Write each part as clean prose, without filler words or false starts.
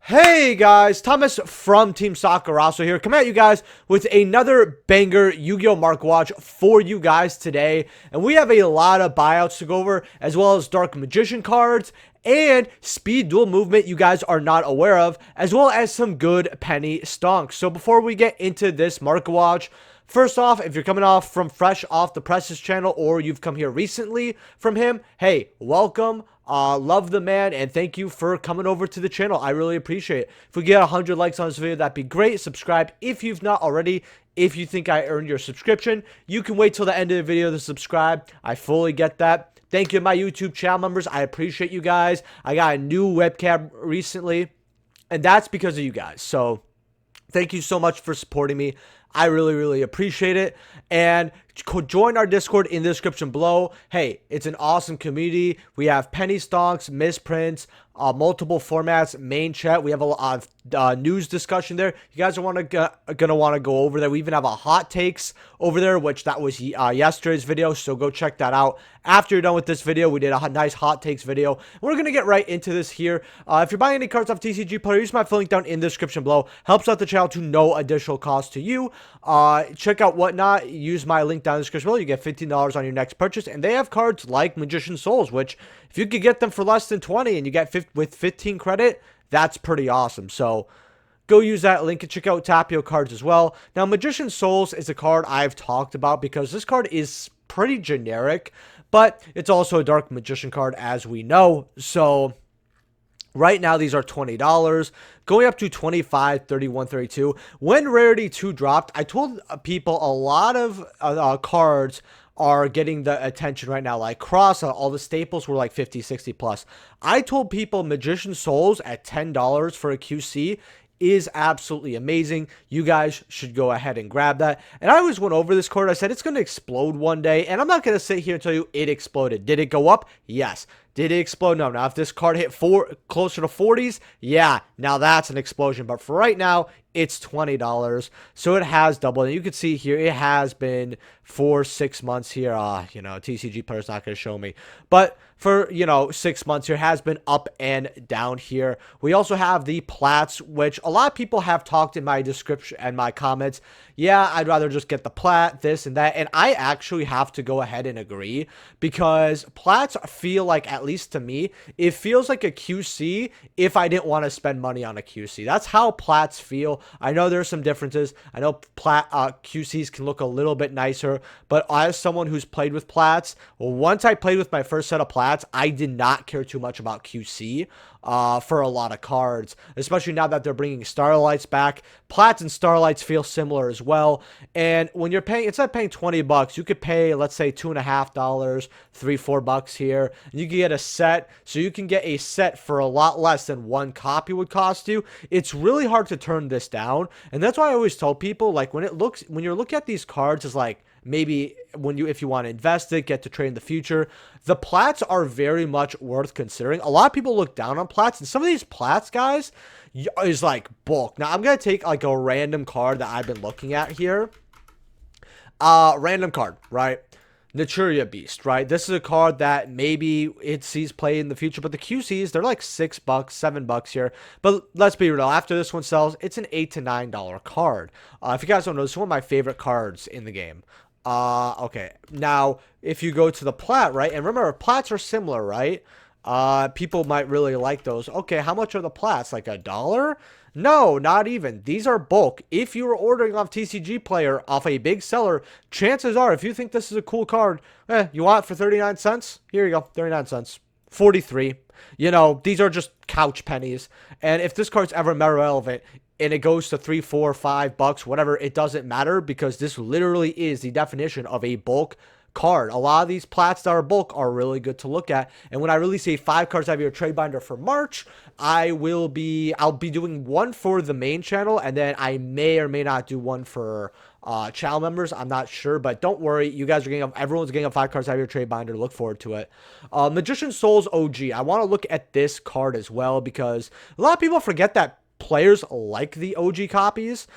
Hey guys, Thomas from Team SKYROKKET here, coming at you guys with another banger Yu-Gi-Oh! Mark Watch for you guys today. And we have a lot of buyouts to go over, as well as Dark Magician cards and Speed Duel movement you guys are not aware of, as well as some good penny stonks. So before we get into this Mark Watch, first off, if you're coming off from fresh off the Presses channel or you've come here recently from him, hey, welcome. Love the man, and thank you for coming over to the channel. I really appreciate it. If we get 100 likes on this video, that'd be great. Subscribe if you've not already. If you think I earned your subscription, you can wait till the end of the video to subscribe. I fully get that. Thank you to my YouTube channel members. I appreciate you guys. I got a new webcam recently, and that's because of you guys. So thank you so much for supporting me. I really appreciate it. And join our Discord in the description below. Hey, it's an awesome community. We have penny stonks, misprints, multiple formats, main chat. We have a lot of news discussion there. You guys are gonna want to go over there. We even have a hot takes over there, which that was yesterday's video, so go check that out. After you're done with this video, we did a nice hot takes video. We're gonna get right into this here. If you're buying any cards off TCG Player, use my link down in the description below. Helps out the channel to no additional cost to you. Check out Whatnot. Use my link down in the description below. You get $15 on your next purchase, and they have cards like Magician Souls, which if you could get them for less than 20 and you get with 15 credit, that's pretty awesome. So go use that link and check out Tapio cards as well. Now, Magician Souls is a card I've talked about because this card is pretty generic, but it's also a Dark Magician card, as we know. So right now, these are $20, going up to $25, $31, $32. When Rarity 2 dropped, I told people a lot of cards are getting the attention right now. Like Cross, all the staples were like 50, 60 plus. I told people Magician Souls at $10 for a QC is absolutely amazing. You guys should go ahead and grab that. And I always went over this card. I said it's going to explode one day, and I'm not going to sit here and tell you it exploded. Did it go up? Yes. Did it explode? No. Now, if this card hit closer to 40s, yeah, now that's an explosion. But for right now, it's $20. So it has doubled. And you can see here, it has been for 6 months here. You know, TCG Player's not going to show me. But for, 6 months here, has been up and down here. We also have the Plats, which a lot of people have talked in my description and my comments. Yeah, I'd rather just get the Plat, this and that. And I actually have to go ahead and agree, because Plats feel like, at least to me, it feels like a QC if I didn't want to spend money on a QC. That's how Plats feel. I know there's some differences. I know QCs can look a little bit nicer, but as someone who's played with Plats, once I played with my first set of Plats, I did not care too much about QC for a lot of cards, especially now that they're bringing Starlights back. Plats and Starlights feel similar as well. And when you're paying, instead of paying $20, you could pay, let's say, $2.50, $3, $4 here, and you can get a set. So you can get a set for a lot less than one copy would cost you. It's really hard to turn this down, and that's why I always tell people, like, when you're looking at these cards, is like, maybe if you want to invest it, get to trade in the future, the Plats are very much worth considering. A lot of people look down on Plats, and some of these Plats, guys, is like bulk. Now, I'm going to take like a random card that I've been looking at here. Random card, right? Naturia Beast, right? This is a card that maybe it sees play in the future, but the QCs, they're like $6, $7 here. But let's be real, after this one sells, it's an $8 to $9 card. If you guys don't know, this is one of my favorite cards in the game. Okay, now if you go to the Plat, right, and remember, Plats are similar, right? People might really like those. Okay, how much are the Plats? Like $1? No, not even. These are bulk. If you were ordering off TCG Player off a big seller, chances are, if you think this is a cool card, you want it for 39 cents? Here you go, 39 cents. 43. These are just couch pennies. And if this card's ever meta relevant and it goes to $3, $4, $5, whatever, it doesn't matter, because this literally is the definition of a bulk card. A lot of these Plats that are bulk are really good to look at. And when I release a 5 cards out of your trade binder for March, I'll be doing one for the main channel, and then I may or may not do one for channel members. I'm not sure, but don't worry, you guys are everyone's getting 5 cards out of your trade binder. Look forward to it. Magician Souls OG, I want to look at this card as well, because a lot of people forget that players like the OG copies.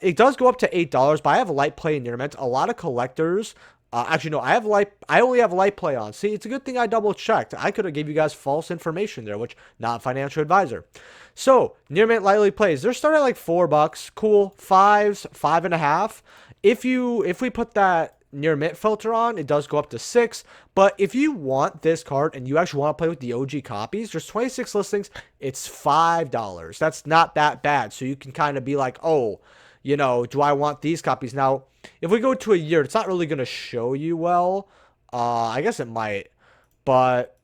It does go up to $8, but I have a light play near mint. A lot of collectors Actually, no, I only have light play on. See, it's a good thing I double checked. I could have gave you guys false information there, which not financial advisor. So near mint lightly plays. They're starting at like $4. Cool. Fives, 5.5. If we put that near mint filter on, it does go up to 6. But if you want this card and you actually want to play with the OG copies, there's 26 listings. It's $5. That's not that bad. So you can kind of be like, oh, you know, do I want these copies? Now, if we go to a year, it's not really going to show you well. I guess it might, but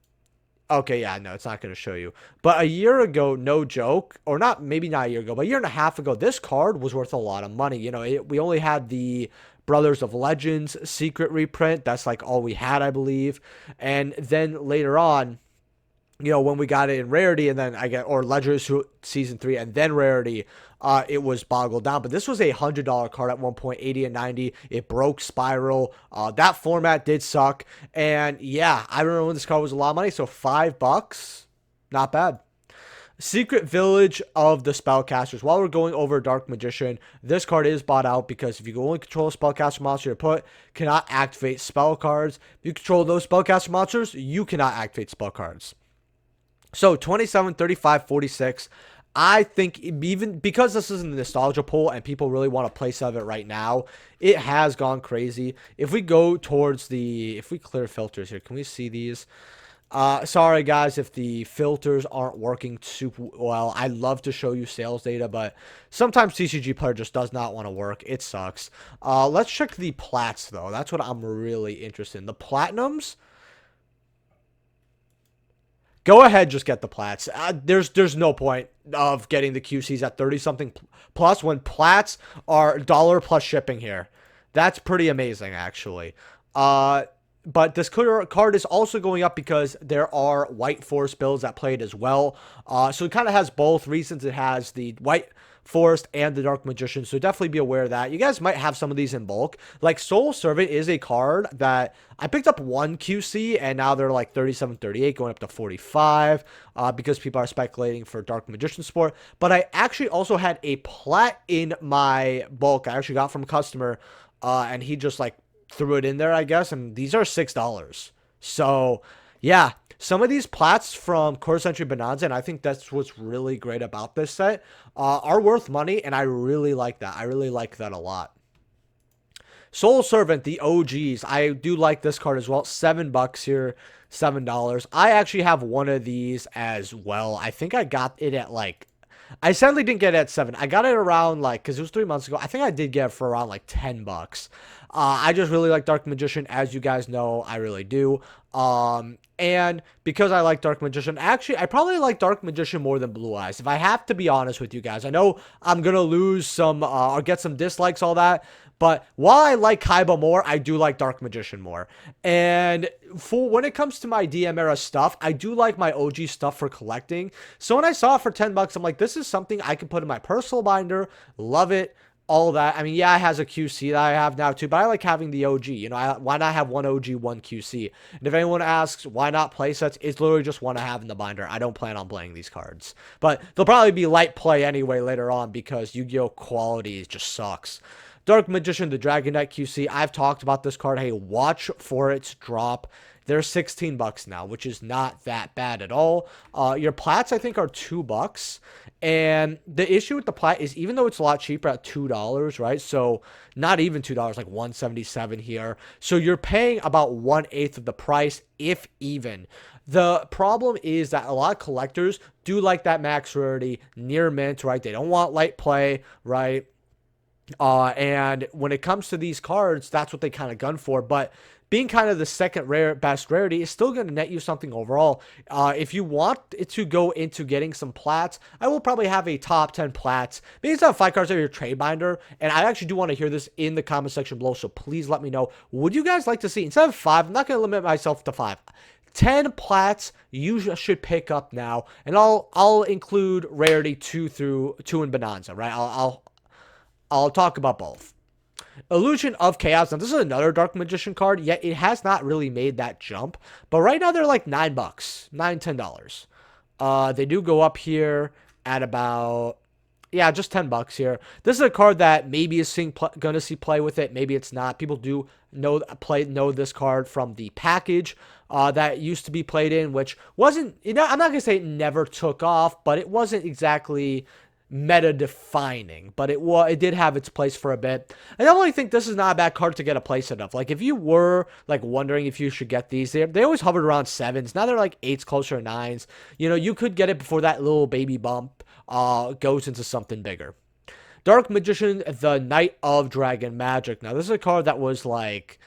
okay, yeah, no, it's not going to show you. But a year ago, no joke, or not, maybe not a year ago, but a year and a half ago, this card was worth a lot of money. You know, we only had the Brothers of Legends secret reprint. That's like all we had, I believe. And then later on, you know, when we got it in rarity and then or Legends season 3 and then rarity, it was boggled down. But this was a $100 card at one point, 80 and 90. It broke Spiral. That format did suck. And yeah, I remember when this card was a lot of money. So $5, not bad. Secret Village of the Spellcasters. While we're going over Dark Magician, this card is bought out because if you only control a Spellcaster monster, your opponent cannot activate spell cards. If you control those Spellcaster monsters, you cannot activate spell cards. So 27, 35, 46. I think even because this is a nostalgia pool and people really want to play some of it right now, it has gone crazy. If we go towards if we clear filters here, can we see these? Sorry guys if the filters aren't working super well. I love to show you sales data, but sometimes TCG Player just does not want to work. It sucks. Let's check the plats though. That's what I'm really interested in. The platinums. Go ahead, just get the plats. There's no point of getting the QCs at 30 something plus when plats are $1 plus shipping here. That's pretty amazing actually. But this card is also going up because there are White Forest builds that play it as well. So it kind of has both reasons. It has the White Forest and the Dark Magician, so definitely be aware of that. You guys might have some of these in bulk. Like Soul Servant is a card that I picked up one QC and now they're like 37, 38 going up to 45 because people are speculating for Dark Magician support. But I actually also had a plat in my bulk I actually got from a customer and he just like threw it in there, I guess, and these are $6. So yeah, some of these plats from Quarter Century Bonanza, and I think that's what's really great about this set, are worth money, and I really like that. I really like that a lot. Soul Servant, the OGs. I do like this card as well. $7 here, $7. I actually have one of these as well. I think I got it at like, I sadly didn't get it at 7. I got it around like, because it was 3 months ago. I think I did get it for around like $10. I just really like Dark Magician, as you guys know, I really do. And because I like Dark Magician, actually, I probably like Dark Magician more than Blue Eyes, if I have to be honest with you guys. I know I'm going to lose some, or get some dislikes, all that. But while I like Kaiba more, I do like Dark Magician more. And when it comes to my DM era stuff, I do like my OG stuff for collecting. So when I saw it for $10, I'm like, this is something I can put in my personal binder. Love it. All that. I mean, yeah, it has a QC that I have now too, but I like having the OG. You know, why not have one OG, one QC? And if anyone asks why not play sets, it's literally just one I have in the binder. I don't plan on playing these cards, but they'll probably be light play anyway later on because Yu-Gi-Oh quality just sucks. Dark Magician, the Dragon Knight QC. I've talked about this card. Hey, watch for its drop. They're $16 now, which is not that bad at all. Your plats, I think, are $2. And the issue with the plat is even though it's a lot cheaper at $2, right? So not even $2, like $1.77 here. So you're paying about 1/8 of the price, if even. The problem is that a lot of collectors do like that max rarity near mint, right? They don't want light play, right? And when it comes to these cards, that's what they kind of gun for. But being kind of the second best rarity is still going to net you something overall. If you want it to go into getting some plats, I will probably have a top 10 plats. Maybe it's not 5 cards out of your trade binder. And I actually do want to hear this in the comment section below. So please let me know. Would you guys like to see, instead of 5, I'm not going to limit myself to 5. 10 plats you should pick up now. And I'll include rarity 2 through 2 in Bonanza, right? I'll talk about both. Illusion of Chaos. Now, this is another Dark Magician card, yet it has not really made that jump. But right now, they're like $9, $10. They do go up here at about Yeah, just 10 bucks here. This is a card that maybe is gonna see play with it. Maybe it's not. People do know this card from the package that used to be played in, which wasn't, I'm not gonna say it never took off, but it wasn't exactly meta defining, but it did have its place for a bit. I definitely think this is not a bad card to get a place of. Like, if you were like wondering if you should get these, they always hovered around 7s. Now they're like 8s, closer to 9s. You could get it before that little baby bump goes into something bigger. Dark Magician, the Knight of Dragon Magic. Now, this is a card that was like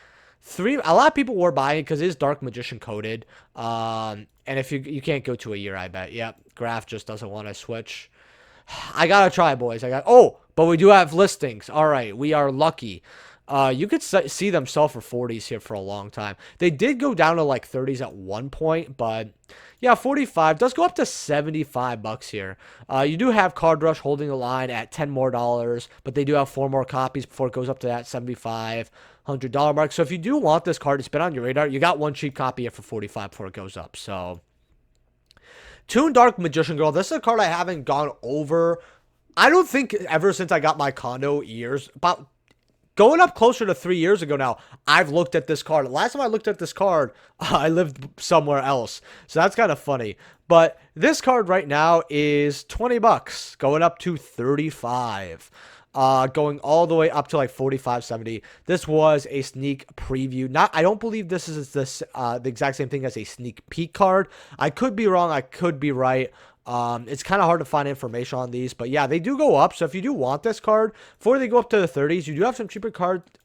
a lot of people were buying it because it is Dark Magician coded. And if you can't go to a year, I bet. Yep, Graph just doesn't want to switch. I gotta try, boys. But we do have listings. All right, we are lucky. You could see them sell for 40s here for a long time. They did go down to like 30s at one point, but yeah, 45 does go up to 75 bucks here. You do have Card Rush holding the line at $10 more, but they do have 4 more copies before it goes up to that $7,500 mark. So if you do want this card, it's been on your radar. You got one cheap copy here for 45 before it goes up. So Toon Dark Magician Girl. This is a card I haven't gone over. I don't think ever since I got my condo about going up closer to 3 years ago now, I've looked at this card. Last time I looked at this card, I lived somewhere else. So that's kind of funny. But this card right now is 20 bucks, going up to 35. Going all the way up to like 45.70. This was a sneak preview. I don't believe this is the exact same thing as a sneak peek card. I could be wrong. I could be right. It's kind of hard to find information on these, but yeah, they do go up. So if you do want this card, before they go up to the 30s, you do have some cheaper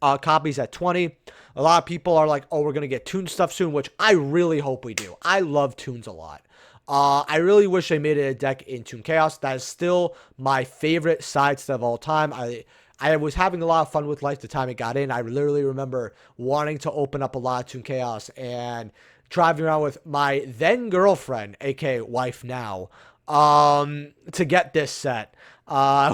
copies at 20. A lot of people are like, oh, we're going to get Toon stuff soon, which I really hope we do. I love Toons a lot. I really wish they made it a deck in Toon Chaos. That is still my favorite side set of all time. I was having a lot of fun with Life the time it got in. I literally remember wanting to open up a lot of Toon Chaos and driving around with my then girlfriend, aka wife now, to get this set,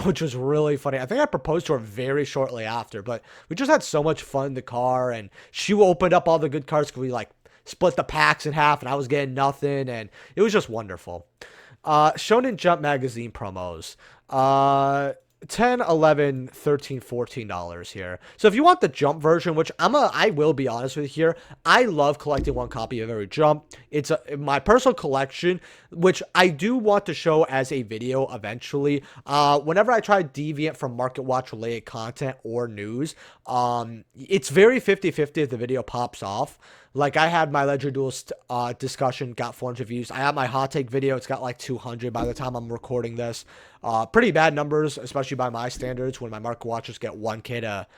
which was really funny. I think I proposed to her very shortly after, but we just had so much fun in the car, and she opened up all the good cards because we like split the packs in half, and I was getting nothing, and it was just wonderful. Shonen Jump magazine promos. 10, 11, 13, $14 here. So if you want the Jump version, which I will be honest with you here, I love collecting one copy of every Jump. It's my personal collection, which I do want to show as a video eventually. Whenever I try to deviate from Market Watch related content or news, it's very 50-50 if the video pops off. Like, I had my Ledger Duel discussion, got 400 views. I have my hot take video. It's got like 200 by the time I'm recording this. Pretty bad numbers, especially by my standards, when my market watchers get 1K to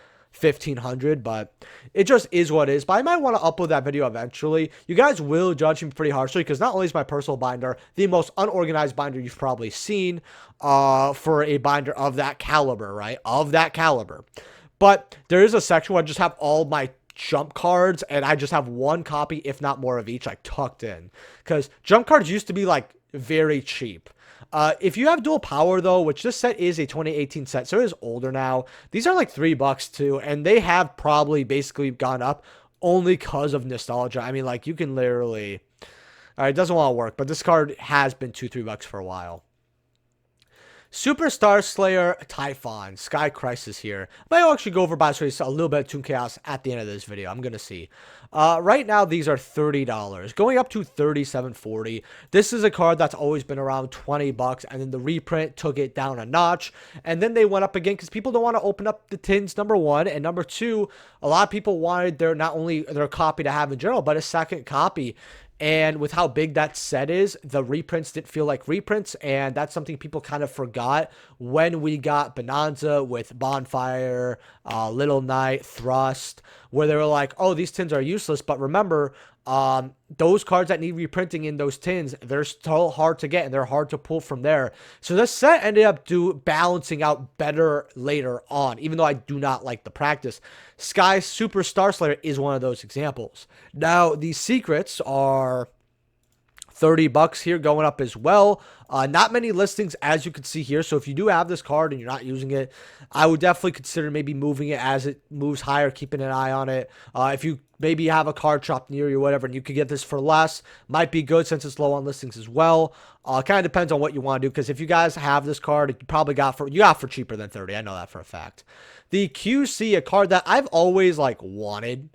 1,500. But it just is what it is. But I might want to upload that video eventually. You guys will judge me pretty harshly because not only is my personal binder the most unorganized binder you've probably seen for a binder of that caliber, right? Of that caliber. But there is a section where I just have all my Jump cards, and I just have one copy, if not more, of each, like tucked in, because Jump cards used to be like very cheap. If you have dual power though, which this set is a 2018 set, so it is older now, these are like $3 too, and they have probably basically gone up only because of nostalgia. I mean, like, you can literally, all right, it doesn't want to work, but this card has been $2-3 for a while. Superstar Slayer TY-PHON Sky Crisis here. I might actually go over by a little bit of Toon Chaos at the end of this video. I'm going to see. Right now, these are $30, going up to $37.40. This is a card that's always been around $20, and then the reprint took it down a notch, and then they went up again because people don't want to open up the tins, number one, and number two, a lot of people wanted not only their copy to have in general, but a second copy. And with how big that set is, the reprints didn't feel like reprints, and that's something people kind of forgot when we got Bonanza with Bonfire, Little Knight, Thrust, where they were like, oh, these tins are useless. But remember, those cards that need reprinting in those tins, they're still hard to get, and they're hard to pull from there. So this set ended up balancing out better later on, even though I do not like the practice. Sky Superstar Slayer is one of those examples. Now, these secrets are 30 bucks here, going up as well. Not many listings, as you can see here. So if you do have this card and you're not using it, I would definitely consider maybe moving it as it moves higher, keeping an eye on it. If you maybe have a card shop near you or whatever, and you could get this for less, might be good since it's low on listings as well. Kind of depends on what you want to do, because if you guys have this card, you probably got for cheaper than 30. I know that for a fact. The QC, a card that I've always like wanted.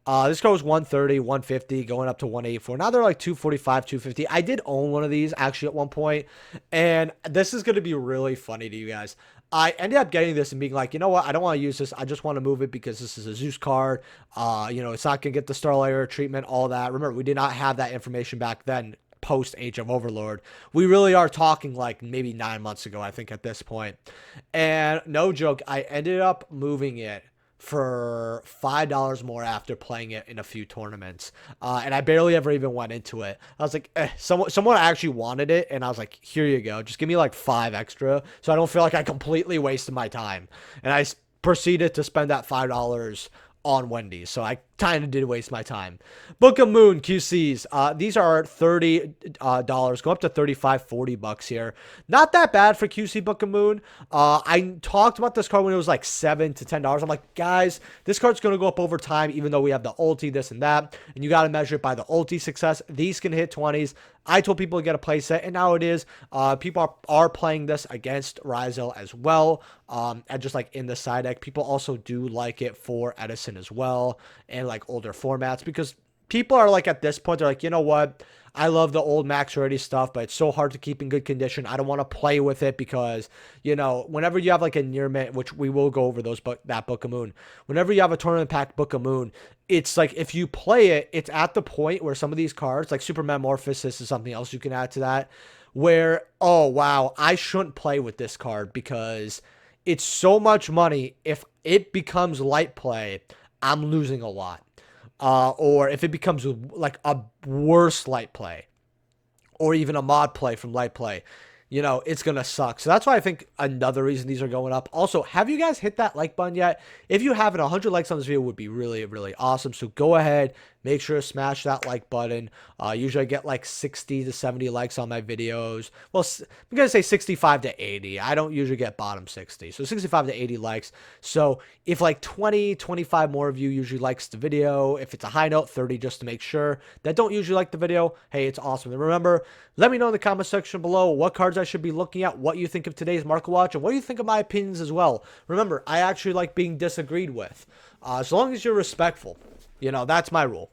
This card was 130, 150, going up to 184. Now they're like 245, 250. I did own one of these actually at one point, and this is going to be really funny to you guys. I ended up getting this and being like, you know what? I don't want to use this. I just want to move it because this is a Zeus card. It's not going to get the Star Layer treatment, all that. Remember, we did not have that information back then, post Age of Overlord. We really are talking like maybe 9 months ago, I think, at this point. And no joke, I ended up moving it for $5 more after playing it in a few tournaments. And I barely ever even went into it. I was like, someone actually wanted it, and I was like, here you go. Just give me like 5 extra so I don't feel like I completely wasted my time. And I proceeded to spend that $5 on Wendy's, so I kind of did waste my time. Book of Moon QCs. These are $30, go up to 35, 40 bucks here. Not that bad for QC Book of Moon. I talked about this card when it was like $7 to $10. I'm like, guys, this card's going to go up over time, even though we have the ulti, this and that, and you got to measure it by the ulti success. These can hit 20s. I told people to get a playset, and now it is. People are playing this against Ryzel as well, and just like in the side deck. People also do like it for Edison as well, and like older formats, because people are like, at this point, they're like, you know what? I love the old max rarity stuff, but it's so hard to keep in good condition. I don't want to play with it because, whenever you have like a near mint, which we will go over that Book of Moon, whenever you have a tournament pack Book of Moon, it's like if you play it, it's at the point where some of these cards, like Super Metamorphosis is something else you can add to that, where, oh wow, I shouldn't play with this card because it's so much money. If it becomes light play, I'm losing a lot. Or if it becomes like a worse light play, or even a mod play from light play, it's going to suck. So that's why I think another reason these are going up. Also, have you guys hit that like button yet? If you haven't, 100 likes on this video would be really, really awesome. So go ahead, make sure to smash that like button. Usually I get like 60 to 70 likes on my videos. Well, I'm going to say 65 to 80. I don't usually get bottom 60. So 65 to 80 likes. So if like 20, 25 more of you usually likes the video, if it's a high note, 30 just to make sure that don't usually like the video, hey, it's awesome. And remember, let me know in the comment section below what cards I should be looking at, what you think of today's market watch, and what do you think of my opinions as well. Remember, I actually like being disagreed with. As long as you're respectful. That's my rule.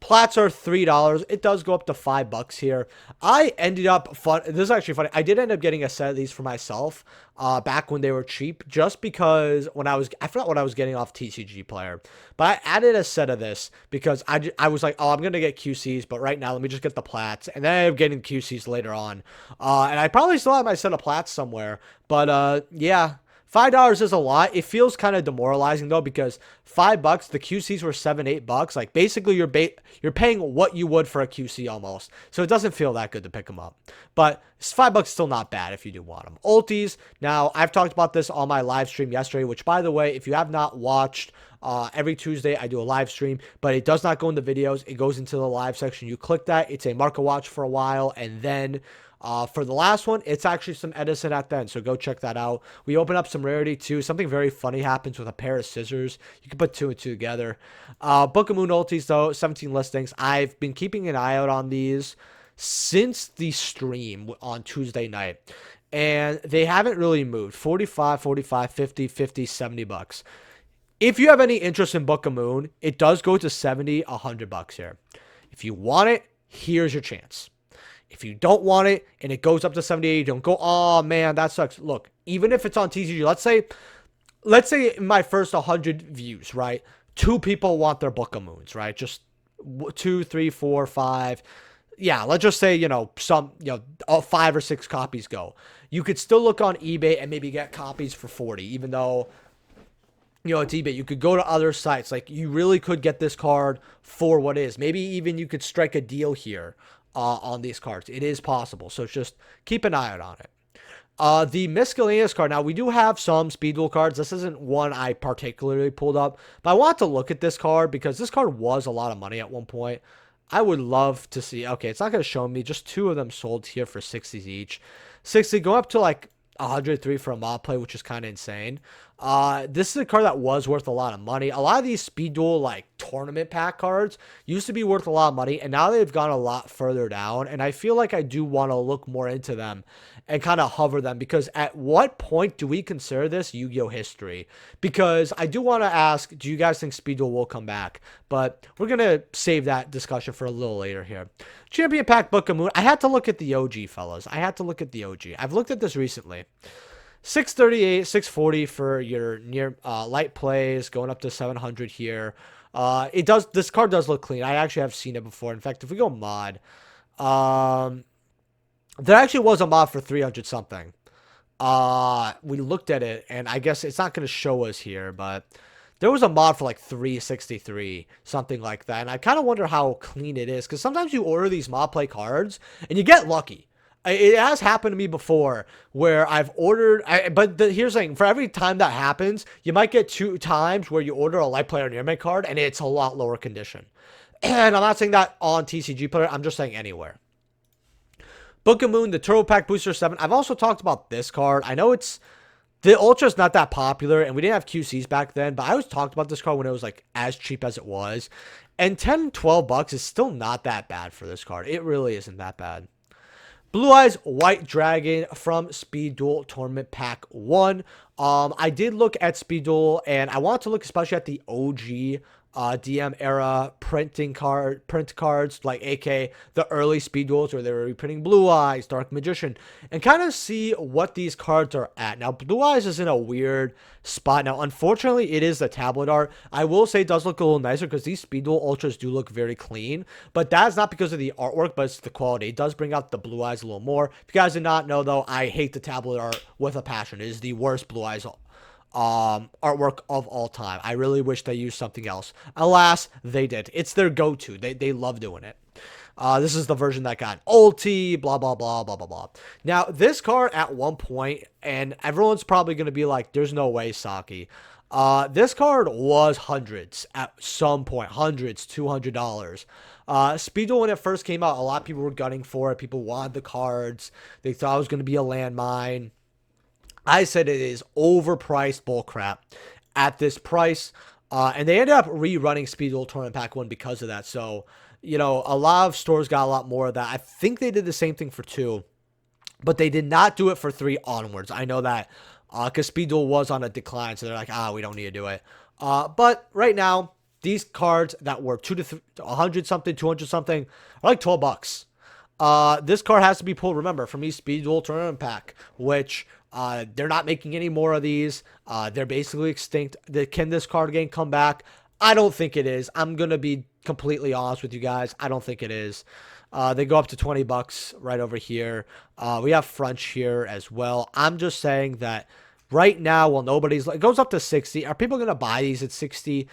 Plats are $3. It does go up to $5 here. I ended up this is actually funny. I did end up getting a set of these for myself back when they were cheap, just because I forgot what I was getting off TCG Player, but I added a set of this because I was like, oh, I'm gonna get QCs, but right now let me just get the Plats, and then I ended up getting QCs later on, and I probably still have my set of Plats somewhere, but yeah. $5 is a lot. It feels kind of demoralizing though, because $5, the QCs were $7, $8. Like basically you're paying what you would for a QC almost. So it doesn't feel that good to pick them up. But $5 is still not bad if you do want them. Ultis. Now I've talked about this on my live stream yesterday, which by the way, if you have not watched, every Tuesday I do a live stream, but it does not go into videos. It goes into the live section. You click that. It's a market watch for a while, and then for the last one, it's actually some Edison at the end, so go check that out. We open up some rarity too. Something very funny happens with a pair of scissors. You can put 2 and 2 together. Book of Moon ultis though, 17 listings. I've been keeping an eye out on these since the stream on Tuesday night, and they haven't really moved. 45, 45, 50, 50, $70. If you have any interest in Book of Moon, it does go to 70, $100 here. If you want it, here's your chance. If you don't want it and it goes up to 78, don't go, oh man, that sucks. Look, even if it's on TCG, let's say in my first 100 views, right? 2 people want their Book of Moons, right? Just 2, 3, 4, 5. Yeah, let's just say, 5 or 6 copies go. You could still look on eBay and maybe get copies for 40, even though, it's eBay. You could go to other sites. Like, you really could get this card for what it is. Maybe even you could strike a deal here on these cards. It is possible. So just keep an eye out on it. The miscellaneous card. Now, we do have some Speed Duel cards. This isn't one I particularly pulled up, but I want to look at this card because this card was a lot of money at one point. I would love to see. Okay, it's not going to show me. Just 2 of them sold here for 60s each. 60 going up to like 103 for a mob play, which is kind of insane. This is a card that was worth a lot of money. A lot of these Speed Duel like tournament pack cards used to be worth a lot of money, and now they've gone a lot further down. And I feel like I do want to look more into them and kind of hover them, because at what point do we consider this Yu-Gi-Oh history? Because I do want to ask, do you guys think Speed Duel will come back? But we're gonna save that discussion for a little later here. Champion Pack Book of Moon. I had to look at the OG, fellas. I had to look at the OG. I've looked at this recently. 638, 640 for your near light plays, going up to 700 here. This card does look clean. I actually have seen it before. In fact, if we go mod, there actually was a mod for 300 something. We looked at it, and I guess it's not going to show us here, but there was a mod for like 363, something like that. And I kind of wonder how clean it is, because sometimes you order these mod play cards and you get lucky. It has happened to me before where I've ordered, here's the thing, for every time that happens, you might get 2 times where you order a light player near me card and it's a lot lower condition. And I'm not saying that on TCG player, I'm just saying anywhere. Book of Moon, the Turbo Pack Booster 7. I've also talked about this card. I know the Ultra's not that popular, and we didn't have QCs back then, but I always talked about this card when it was like as cheap as it was. And 10, 12 bucks is still not that bad for this card. It really isn't that bad. Blue Eyes White Dragon from Speed Duel Tournament Pack 1. I did look at Speed Duel, and I want to look especially at the OG DM era print cards, like AK the early Speed Duels where they were reprinting Blue Eyes, Dark Magician, and kind of see what these cards are at. Now, Blue Eyes is in a weird spot. Now, unfortunately, it is the tablet art. I will say it does look a little nicer because these Speed Duel Ultras do look very clean, but that's not because of the artwork, but it's the quality. It does bring out the Blue Eyes a little more. If you guys did not know, though, I hate the tablet art with a passion. It is the worst Blue Eyes artwork of all time. I really wish they used something else. Alas, they did. It's their go-to. They love doing it. This is the version that got ulti, blah, blah, blah, blah, blah, blah. Now, this card at one point, and everyone's probably going to be like, there's no way, Saki. This card was hundreds at some point. Hundreds, $200. Speed Duel, when it first came out, a lot of people were gunning for it. People wanted the cards. They thought it was going to be a landmine. I said it is overpriced bullcrap at this price. And they ended up rerunning Speed Duel Tournament Pack 1 because of that. So, you know, a lot of stores got a lot more of that. I think they did the same thing for 2, but they did not do it for 3 onwards. I know that because Speed Duel was on a decline. So they're like, we don't need to do it. But right now, these cards that were 100 something, 200 something are like 12 bucks. This card has to be pulled, remember, from me, Speed Duel Tournament Pack, which they're not making any more of these. They're basically extinct. Can this card game come back? I don't think it is. I'm going to be completely honest with you guys. I don't think it is. They go up to 20 bucks right over here. We have French here as well. I'm just saying that right now, while it goes up to 60. Are people going to buy these at 60?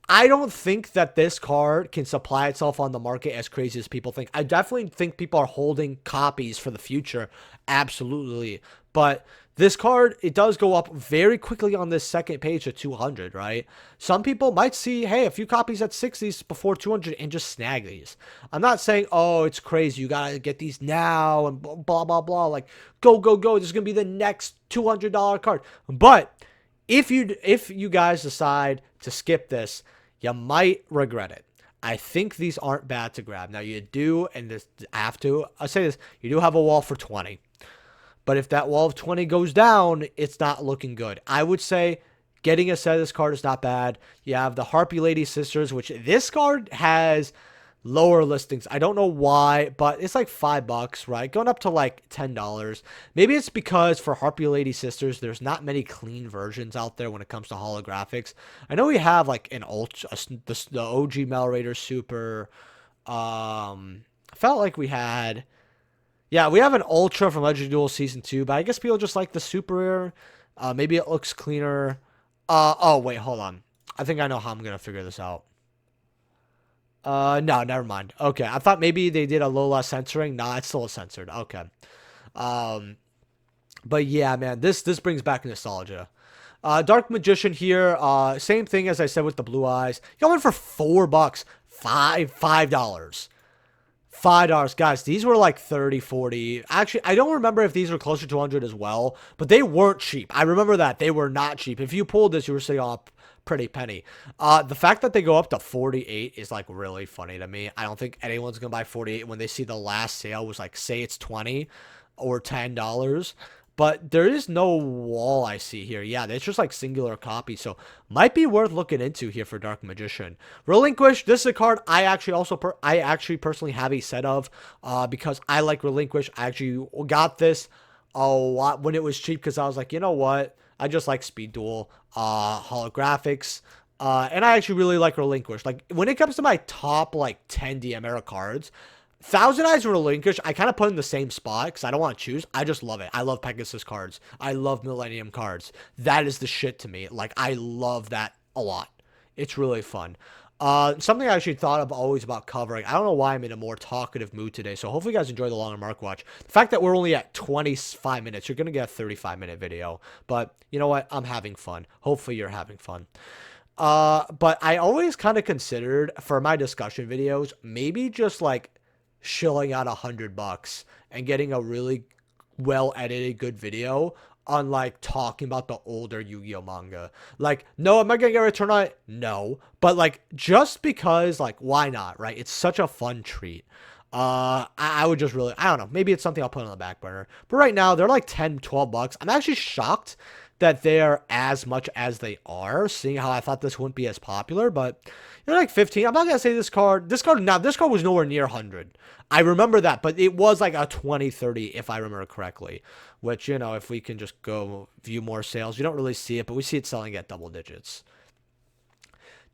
I don't think that this card can supply itself on the market as crazy as people think. I definitely think people are holding copies for the future. Absolutely. But this card, it does go up very quickly on this second page to 200, right? Some people might see, hey, a few copies at 60s before 200 and just snag these. I'm not saying, oh, it's crazy. You got to get these now and blah, blah, blah. Like, go, go, go. This is going to be the next $200 card. But if you guys decide to skip this, you might regret it. I think these aren't bad to grab. Now, you do, and I'll say this, you do have a wall for 20. But if that wall of 20 goes down, it's not looking good. I would say getting a set of this card is not bad. You have the Harpy Lady Sisters, which this card has lower listings. I don't know why, but it's like $5, right? Going up to like $10. Maybe it's because for Harpy Lady Sisters, there's not many clean versions out there when it comes to holographics. I know we have like an Ultra, the OG Mel Raider Super. I felt like we had, yeah, we have an Ultra from Legend Duel Season 2, but I guess people just like the Super. Maybe it looks cleaner. Oh, wait, hold on. I think I know how I'm going to figure this out. No, never mind. Okay, I thought maybe they did a little less censoring. Nah, it's still censored. Okay. But yeah, man, this brings back nostalgia. Dark Magician here. Same thing as I said with the blue eyes. Going for $4. $5. $5, guys. These were like 30, 40. Actually, I don't remember if these were closer to 100 as well, but they weren't cheap. I remember that they were not cheap. If you pulled this, you were sitting on a pretty penny. The fact that they go up to 48 is like really funny to me. I don't think anyone's gonna buy 48 when they see the last sale was like, say it's 20 or $10. But there is no wall I see here. Yeah, it's just like singular copy. So might be worth looking into here for Dark Magician. Relinquish. This is a card I actually personally have a set of because I like Relinquish. I actually got this a lot when it was cheap because I was like, you know what? I just like Speed Duel, holographics. And I actually really like Relinquish. Like when it comes to my top like 10 DM era cards, Thousand Eyes and Relinquish, I kind of put in the same spot because I don't want to choose. I just love it. I love Pegasus cards. I love Millennium cards. That is the shit to me. Like, I love that a lot. It's really fun. Something I actually thought of always about covering. I don't know why I'm in a more talkative mood today, so hopefully you guys enjoy the longer Mark Watch. The fact that we're only at 25 minutes, you're going to get a 35-minute video. But, you know what? I'm having fun. Hopefully you're having fun. But I always kind of considered, for my discussion videos, maybe just, like, shilling out $100 and getting a really well edited good video on like talking about the older Yu-Gi-Oh manga. Like, no, am I gonna get a return on it? No, but like just because, like, why not, right? It's such a fun treat. I would just really, I don't know, maybe it's something I'll put on the back burner, but right now they're like 10-12 bucks. I'm actually shocked that they are as much as they are, seeing how I thought this wouldn't be as popular, but they're like 15. I'm not going to say this card was nowhere near 100. I remember that, but it was like a 20, 30, if I remember correctly, which, you know, if we can just go view more sales, you don't really see it, but we see it selling at double digits.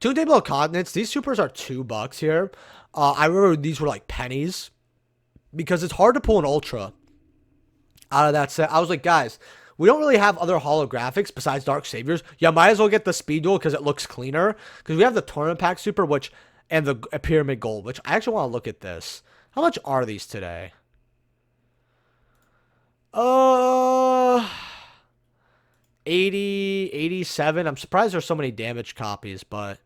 Toon Table of Continents, these supers are $2 here. I remember these were like pennies because it's hard to pull an ultra out of that set. I was like, guys, we don't really have other holographics besides Dark Saviors. Yeah, might as well get the Speed Duel because it looks cleaner. Because we have the Tournament Pack Super, and the Pyramid Gold, which I actually want to look at this. How much are these today? 80, 87. I'm surprised there's so many damaged copies, but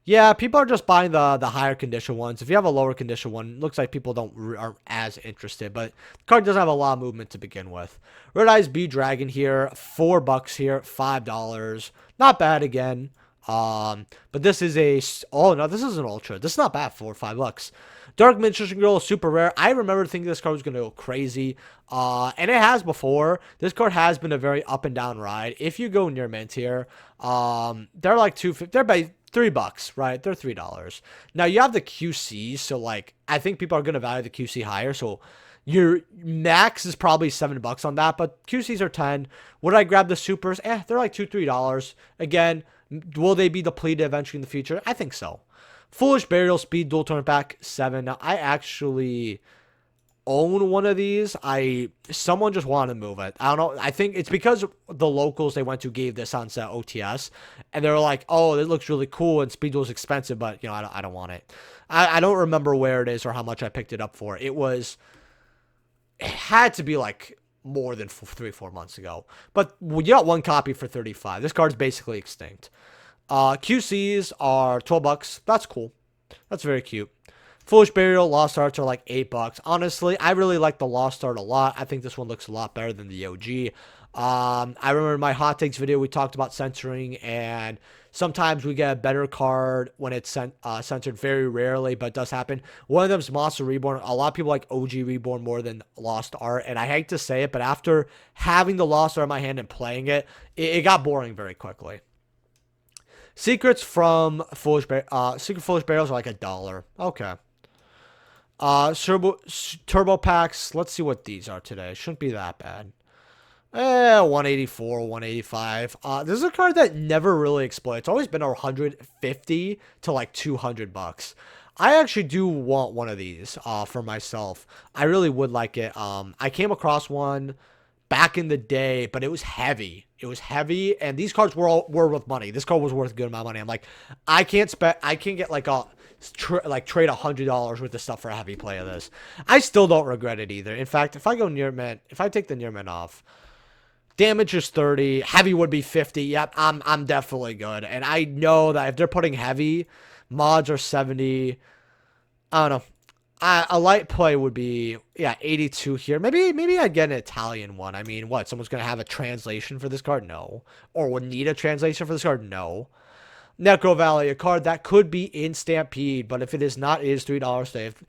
yeah, people are just buying the higher condition ones. If you have a lower condition one, it looks like people aren't as interested, but the card doesn't have a lot of movement to begin with. Red Eyes B Dragon here, $4 here, $5. Not bad again. But this is this is an ultra. This is not bad for $5. Dark Magician Girl is super rare. I remember thinking this card was going to go crazy. And it has before. This card has been a very up and down ride. If you go near mint here, they're like $250. They're by $3, right? They're $3. Now you have the QCs, so like I think people are going to value the QC higher. So your max is probably $7 on that, but QCs are 10. Would I grab the supers? They're like $2, $3. Again, will they be depleted eventually in the future? I think so. Foolish Burial Speed Duel Tournament Pack 7. Now, I actually own one of these. Someone just wanted to move it. I don't know. I think it's because the locals they went to gave this on set OTS, and they were like, "Oh, it looks really cool," and Speed Duel is expensive, but you know, I don't want it. I don't remember where it is or how much I picked it up for. It had to be like more than 3-4 months ago. But you got one copy for $35. This card's basically extinct. QCs are $12. That's cool. That's very cute. Foolish Burial, Lost Arts are like $8. Honestly, I really like the Lost Art a lot. I think this one looks a lot better than the OG. I remember in my hot takes video, we talked about censoring, and sometimes we get a better card when it's censored, very rarely, but it does happen. One of them is Monster Reborn. A lot of people like OG Reborn more than Lost Art, and I hate to say it, but after having the Lost Art in my hand and playing it, it got boring very quickly. Secrets from Foolish Burials are like $1. Okay. Turbo packs. Let's see what these are today. Shouldn't be that bad. 184, 185. This is a card that never really explodes. It's always been $150 to like $200. I actually do want one of these for myself. I really would like it. I came across one back in the day, but it was heavy. It was heavy, and these cards were worth money. This card was worth a good amount of money. I'm like, I can't get like trade $100 worth of stuff for a heavy play of this. I still don't regret it either. In fact, if I go near mint, if I take the near mint off, Damage is 30. Heavy would be 50. Yep, I'm definitely good. And I know that if they're putting heavy, mods are 70. I don't know. A light play would be, yeah, 82 here. Maybe I'd get an Italian one. I mean, what? Someone's going to have a translation for this card? No. Or would need a translation for this card? No. Necro Valley, a card that could be in Stampede, but if it is not, it is $3 saved.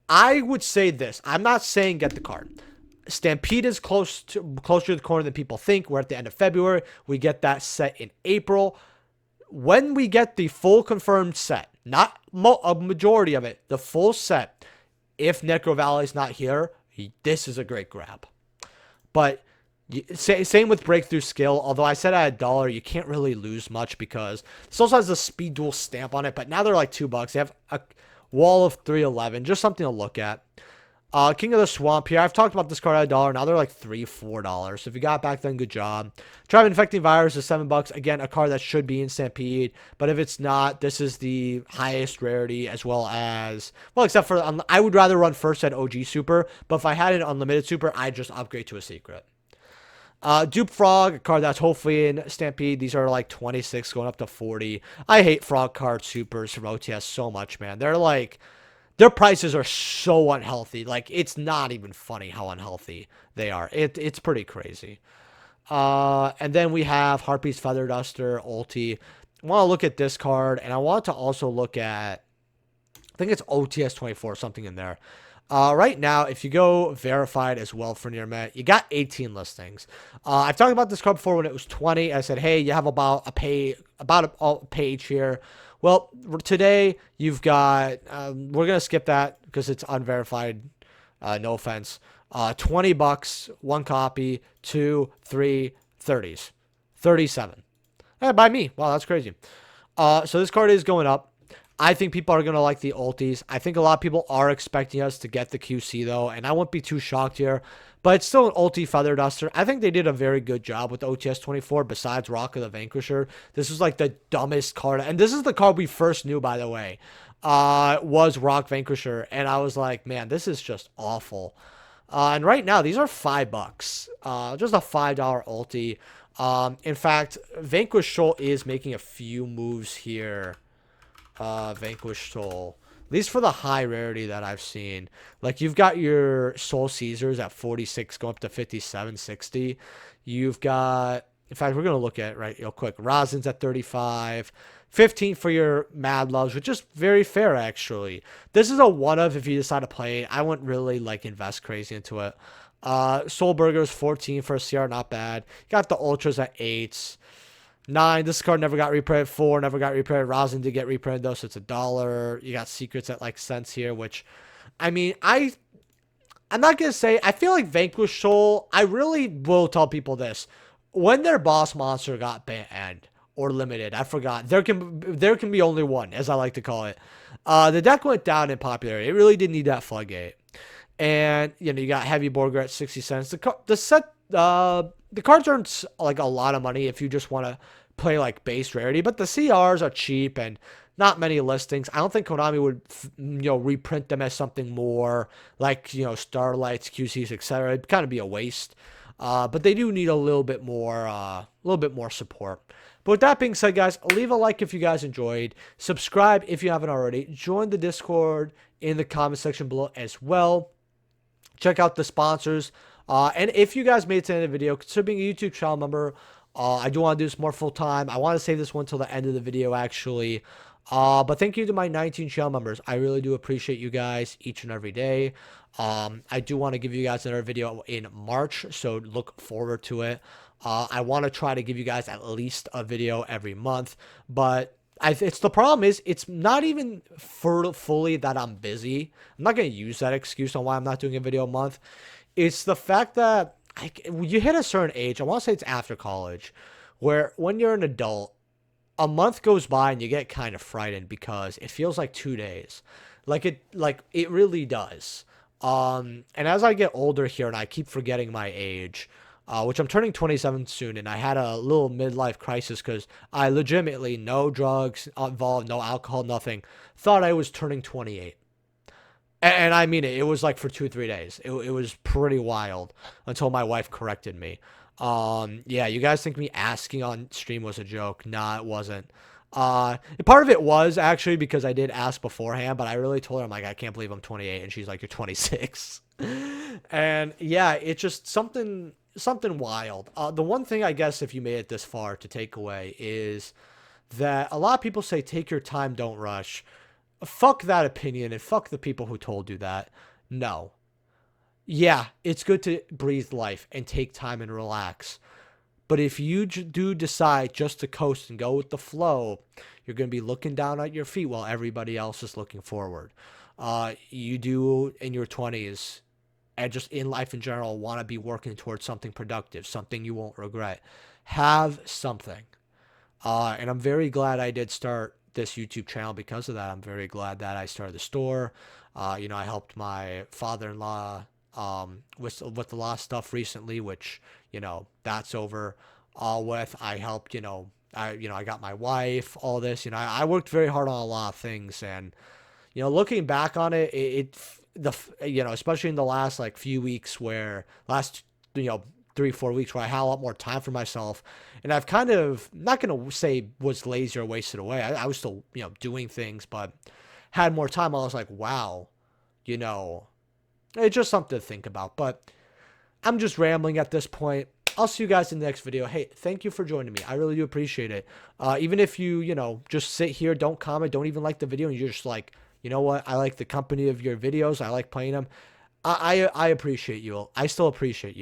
I would say this. I'm not saying get the card. Stampede is closer to the corner than people think. We're at the end of February. We get that set in April. When we get the full confirmed set, not a majority of it, the full set, if Necro Valley is not here, this is a great grab. But same with Breakthrough Skill. Although I said at $1, you can't really lose much because this also has the Speed Duel stamp on it. But now they're like $2. They have a wall of 311. Just something to look at. King of the Swamp here. I've talked about this card at $1. Now they're like $3, $4. So if you got it back then, good job. Tribe Infecting Virus is $7. Again, a card that should be in Stampede. But if it's not, this is the highest rarity as well as, well, except for, I would rather run first at OG Super. But if I had an Unlimited Super, I'd just upgrade to a Secret. Dupe Frog, a card that's hopefully in Stampede. These are like 26 going up to 40. I hate Frog card supers from OTS so much, man. They're like, their prices are so unhealthy. Like, it's not even funny how unhealthy they are. It's pretty crazy. And then we have Harpy's Feather Duster, ulti. I want to look at this card, and I want to also look at, I think it's OTS 24, something in there. Right now, if you go verified as well for near Met, you got 18 listings. I've talked about this card before when it was 20. I said, hey, you have about a page here. Well, today you've got, we're going to skip that because it's unverified. No offense. $20, one copy, 2, 3, 30s. 37. By me. Wow, that's crazy. So this card is going up. I think people are going to like the ultis. I think a lot of people are expecting us to get the QC, though, and I won't be too shocked here. But it's still an ulti Feather Duster. I think they did a very good job with the OTS 24 besides Rock of the Vanquisher. This was like the dumbest card. And this is the card we first knew, by the way, was Rock Vanquisher. And I was like, man, this is just awful. And right now, these are $5. Just a $5 ulti. In fact, Vanquish Soul is making a few moves here. Vanquish Soul. At least for the high rarity that I've seen. Like, you've got your Soul Caesars at 46 going up to 57, 60. You've got, in fact, we're going to look at it right real quick. Rosin's at 35. 15 for your Mad Loves, which is very fair, actually. This is a one-of if you decide to play it. I wouldn't really, like, invest crazy into it. Soul Burgers, 14 for a CR, not bad. You got the Ultras at 8. 9, this card never got reprinted. 4, never got reprinted. Rosin did get reprinted, though, so it's $1. You got Secrets at, like, cents here, which, I mean, I'm not going to say, I feel like Vanquish Soul, I really will tell people this. When their boss monster got banned or limited, I forgot, there can be only one, as I like to call it. The deck went down in popularity. It really did need that floodgate. And, you know, you got Heavy Borger at 60 cents. The cards aren't like a lot of money if you just want to play like base rarity, but the CRs are cheap and not many listings. I don't think Konami would, reprint them as something more like, Starlights, QCs, etc. It'd kind of be a waste. But they do need a little bit more support. But with that being said, guys, leave a like if you guys enjoyed. Subscribe if you haven't already. Join the Discord in the comment section below as well. Check out the sponsors. And if you guys made it to the end of the video, consider being a YouTube channel member. I do want to do this more full time. I want to save this one till the end of the video, actually. But thank you to my 19 channel members. I really do appreciate you guys each and every day. I do want to give you guys another video in March, so look forward to it. I want to try to give you guys at least a video every month, but it's the problem is it's not even fully that I'm busy. I'm not going to use that excuse on why I'm not doing a video a month. It's the fact that you hit a certain age, I want to say it's after college, where when you're an adult, a month goes by and you get kind of frightened because it feels like 2 days. Like it really does. And as I get older here and I keep forgetting my age, which I'm turning 27 soon, and I had a little midlife crisis because I legitimately, no drugs involved, no alcohol, nothing, thought I was turning 28. And I mean it. It was like for 2 or 3 days. It was pretty wild until my wife corrected me. Yeah, you guys think me asking on stream was a joke. Nah, it wasn't. Part of it was actually because I did ask beforehand, but I really told her, I'm like, I can't believe I'm 28, and she's like, you're 26. And yeah, it's just something wild. The one thing I guess if you made it this far to take away is that a lot of people say take your time, don't rush. Fuck that opinion and fuck the people who told you that. No. Yeah, it's good to breathe life and take time and relax. But if you do decide just to coast and go with the flow, you're going to be looking down at your feet while everybody else is looking forward. You do in your 20s and just in life in general want to be working towards something productive, something you won't regret. Have something. And I'm very glad I did start this YouTube channel because of that. I'm very glad that I started the store. I helped my father-in-law with a lot of stuff recently, which, that's over all with. I helped, I got my wife, all this, I worked very hard on a lot of things. And, looking back on it, especially in the last like few weeks where last, 3-4 weeks where I had a lot more time for myself, and I've kind of, not going to say was lazy or wasted away. I was still, doing things, but had more time. I was like, wow, it's just something to think about. But I'm just rambling at this point. I'll see you guys in the next video. Hey, thank you for joining me. I really do appreciate it. Even if you, just sit here, don't comment, don't even like the video, and you're just like, you know what? I like the company of your videos. I like playing them. I appreciate you. I still appreciate,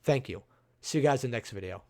Thank you. See you guys in the next video.